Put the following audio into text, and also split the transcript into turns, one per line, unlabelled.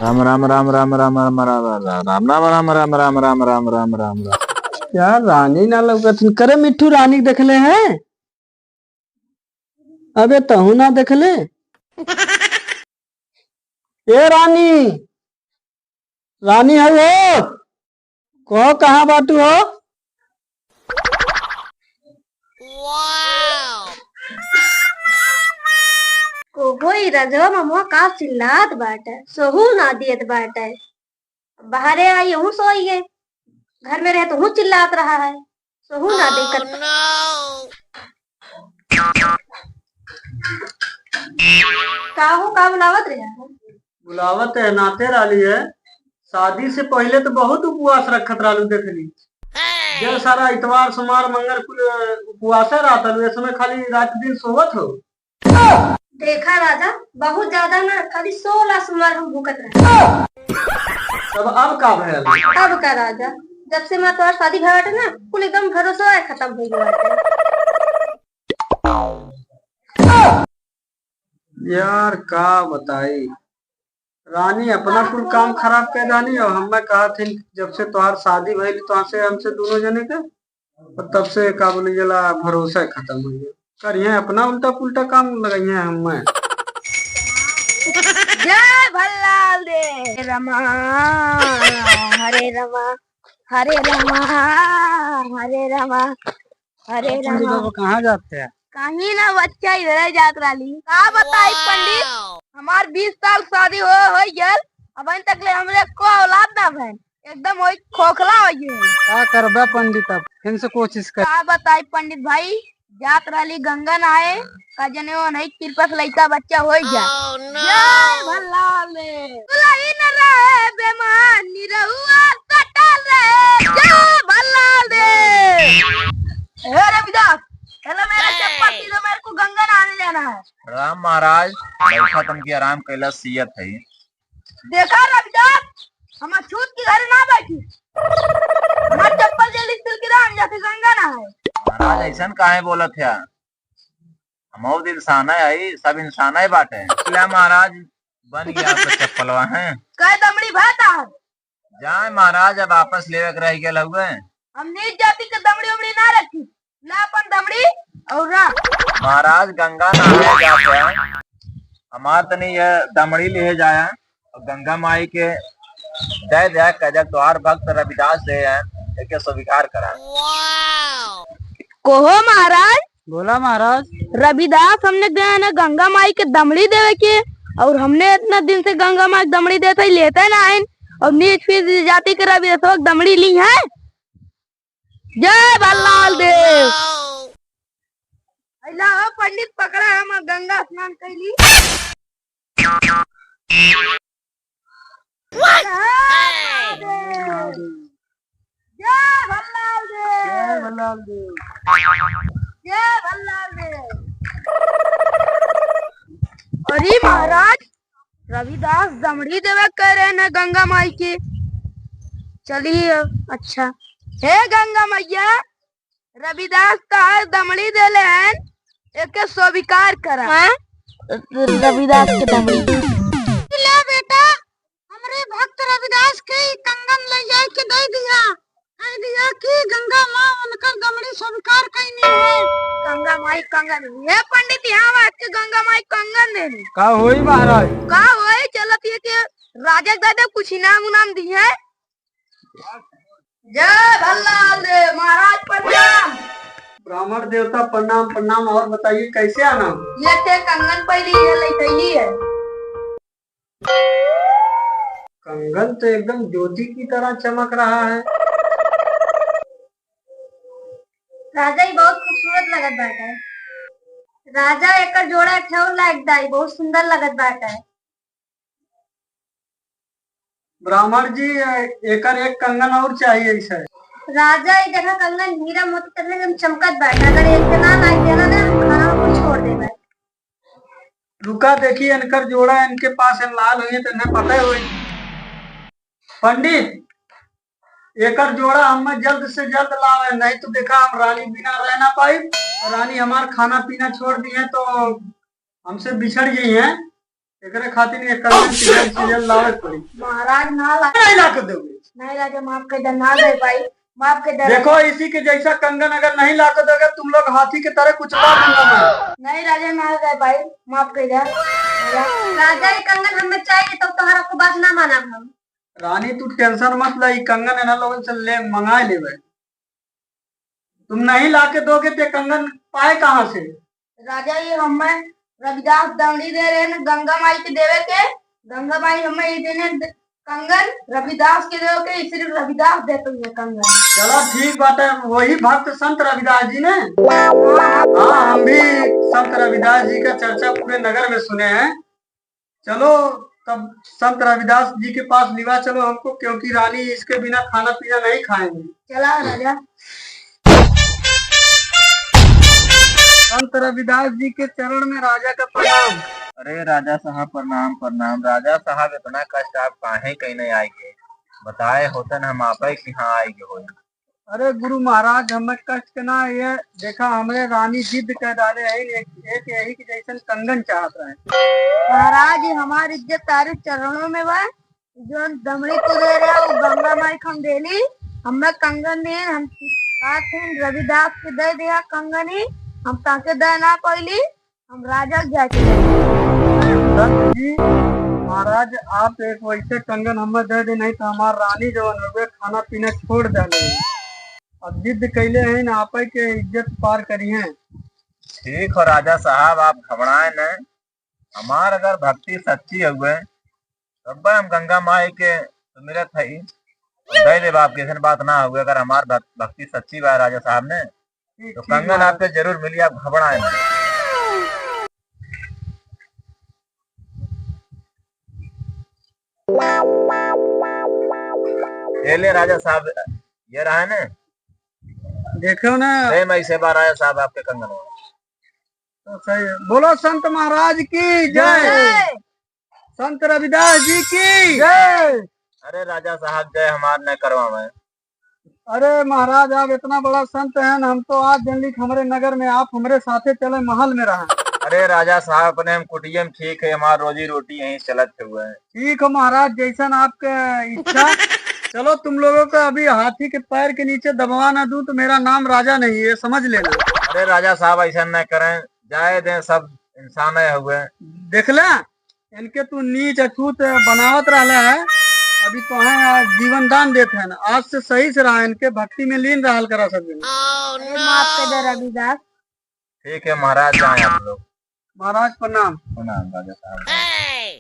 राम राम राम राम राम राम राम राम राम राम राम राम राम राम राम राम राम।
यार रानी ना लौकत करे मिट्टू रानी देखले हैं। अबे तहू ना देखले। ए रानी रानी है वो कहो कहाँ बाटू हो।
कोई रजवा ममुआ का चिल्लात बाटे सोहू ना दियत बाटे। बाहरे आई हूँ सोई है, घर में रहे तो हूँ चिल्लात रहा है, सोहू ना दिक्कत। काहू का बुलावत रहे
बुलावत है नाते राली है। शादी से पहले तो बहुत उपवास रखत रालू देखली। जब सारा इतवार सोमवार मंगल कुल उपवास रहता लू, इसमें खाली रात दिन सोवत हो।
देखा राजा, बहुत ज्यादा ना, खाली 16 सोमवार हम भूखत रहे।
तब अब का भयल?
अब का राजा, जब से मैं तुम्हारी शादी भय बाटे ना, कुल एकदम भरोसा है खत्म हो गया बाटे।
यार का बताई, रानी अपना कुल काम खराब कर जानी। और हमें कहा थे जब से तुम्हार शादी भइल तो से हमसे दोनों जने के, और तब से का बोली जला भरोसा खत्म हो गया। करिए अपना उल्टा पुल्टा काम लगाइए हमें।
जय भल्लाल दे रमा, हरे रमा हरे रमा, हरे रमा हरे रमा।
कहाँ जाते हैं?
कहीं ना बच्चा इधर जात रही। का बताई पंडित, हमार 20 साल शादी हो गया, अब तक ले हमरे को औलाद ना भैन, एकदम वही खोखला हो गई।
क्या करबे पंडित, अब फिर से कोशिश कर।
का बताई पंडित भाई, जात रही गंगा नहाए, का जने वो नहीं कृपा से लड़का बच्चा हो जा। जय भल्लाल रे, दुल्ही न रहे बेमान निरहुआ कटल रे। जय भल्लाल रे। हे रविदास, हेलो मेरा चप्पल तो मेरे को गंगा नहाने जाना है।
राम महाराज बैठा तुम की आराम कैला सियत है।
देखा रविदास, हम छूत की घर ना बैठी, हमार चप्पल जल्दी सिल के राम जाके गंगा नहाए।
महाराज ऐसा काहे बोलत है? हम इंसान है, सब इंसान है बाटे। इसलिए महाराज बन गया आपका चप्पलवा है।
कह दमड़ी भाता
जाए महाराज, अब वापस लेवे के रह गए हुए।
हम नीच जाति के दमड़ी उमड़ी ना रखी, ना अपन दमड़ी और ना
महाराज गंगा नहाए जाते हैं, हमार तो नहीं है दमड़ी ले जाया और गंगा माई के दे दे कजक द्वार भक्त रविदास से है स्वीकार करा।
कोहो महाराज।
बोला महाराज।
रविदास हमने गया ना गंगा माई के दमड़ी देवे के, और हमने इतना दिन से गंगा माई दमड़ी देते ही लेते ना है, और नीच फिर जाति के रविदास दमड़ी ली है। जय भल्लाल देव। अल्लाह पंडित पकड़ा, हम गंगा स्नान कैली। जय भल्लाल देव,
जय भल्लाल देव,
जय भल्लाल देव। अरे महाराज, रविदास दमड़ी देवे कह रहे न गंगा माई की। चलिए अच्छा। हे गंगा मैया, रविदास का दमड़ी देले हैं, एक स्वीकार करा। रविदास के दमड़ी ले बेटा, हमरे भक्त रविदास के कंगन ले जाए के दे दिया, कह दिया कि गंगा माँ उनकर दमड़ी स्वीकार कैनी है। गंगा माई कंगन, ये पंडित यहाँ बात के गंगा माई कंगन देनी
का होई महाराज?
का होई चलत ये के राजा दादा कुछ इनाम उनाम दी है। जय भल्लाल देव महाराज प्रणाम।
ब्राह्मण देवता प्रणाम प्रणाम। और बताइए कैसे आना?
ये थे कंगन पहली ये लैली है।
कंगन तो एकदम ज्योति की तरह चमक रहा है।
राजा ही बहुत खूबसूरत लगत बाटे। राजा एक जोड़ा ठेव लायक दाई, बहुत सुंदर लगत बाटे।
ब्राह्मण जी एकर एक कंगन और चाहिए इसे।
राजा ये देखा कंगन हीरा मोती तरह एकदम चमकत बाटे, अगर एक ना लाई देना ना खाना को छोड़ दे बाटे।
रुका देखिए इनकर जोड़ा इनके पास लाल हुई तो इन्हें पता हुई। पंडित एकर जोड़ा हमें जल्द से जल्द लावे, नहीं तो देखा हम रानी बिना रह ना पाई, और रानी हमार खाना पीना छोड़ दी है तो हमसे बिछड़ गई है। एकरे खातिर ये कंगन सीजन लावे पड़ी।
महाराज ना ला
नहीं ला के दोगे?
नहीं राजा माफ कर दे, ना दे भाई, माफ कर दे।
देखो इसी के जैसा कंगन अगर नहीं ला के दोगे तुम लोग हाथी की तरह कुचला दूंगा मैं।
नहीं राजा ना दे भाई, माफ कर दे। राजा ये कंगन हमें चाहिए तो तुम्हारा को बात ना माना हम।
रानी तू टेंशन मत ले, ई कंगन है ना लोगन से ले मंगा ले। तुम नहीं ला के दोगे तो कंगन पाए कहाँ से?
राजा ये हमें रविदास दमड़ी दे रहे हैं गंगा माई के देवे के। गंगा माई हमें ये देने कंगन रविदास के देवे के, सिर्फ रविदास देते हैं कंगन।
चलो ठीक बात है, वही भक्त संत रविदास जी ने। हाँ हम भी संत रविदास जी का चर्चा पूरे नगर में सुने हैं। चलो तब संत रविदास जी के पास लिवा चलो हमको, क्योंकि रानी इसके बिना खाना पीना नहीं खाएंगे।
चला राजा।
संत रविदास जी के चरण में राजा का प्रणाम।
अरे राजा साहब प्रणाम प्रणाम। राजा साहब इतना कष्ट आप काहे कहीं नहीं आएंगे, बताए होतन हम आप के यहाँ आएंगे हो।
अरे गुरु महाराज हमें कष्ट के ना, ये देखा हमरे रानी जिद कर डाले है, एक यही के जैसन कंगन चाहत रहे।
महाराज हमारी इज्जत तारे चरणों में बा, जो दमड़ी को दे रहा वो गंगा माई हम देली, हमें कंगन नहीं हम साथ रविदास के दे दिया कंगन ही, हम ताके दे ना पहली हम राजा जाके।
संत जी महाराज आप एक वैसे कंगन हमें दे दे, नहीं तो हमार रानी जो है खाना पीना छोड़ डाले। अब जिद कैले हैं ना आप के इज्जत पार करी है।
ठीक हो राजा साहब, आप घबराए न। हमार अगर भक्ति सच्ची हुए तब हम गंगा माई के सुमिरत है दे दे बाप के बात ना हुए। अगर हमार भक्ति सच्ची बा राजा साहब ने तो कंगन आपके जरूर मिली, आप घबराए न। ये ले राजा साहब, ये रहा है ना,
देखो ना
मैं से बार राजा साहब आपके कंगन हो।
तो सही है। बोलो संत महाराज की जय, संत रविदास जी की जय।
अरे राजा साहब जय हमार न करवा में।
अरे महाराज आप इतना बड़ा संत हैं, हम तो आज जनली हमारे नगर में आप हमारे साथे चले महल में रहा।
अरे राजा साहब अपने हम कुटिया में ठीक है, हमार रोजी रोटी यहीं चलत हुए हैं।
ठीक हो महाराज, जैसा आपके इच्छा। चलो तुम लोगों को अभी हाथी के पैर के नीचे दबवा ना दूं तो मेरा नाम राजा नहीं है, समझ लेना।
अरे राजा साहब ऐसा न करें, जाए दें, सब इंसान हुए।
देख ले इनके तू नीच अछूत बनावत रहा है, अभी तो है जीवन दान देते हैं, आज से सही से रहा, इनके भक्ति में लीन रहा करा सकते।
माफ कर दे रविदास।
ठीक है महाराज, जाए आप लोग।
महाराज प्रणाम।
प्रणाम राजा साहब।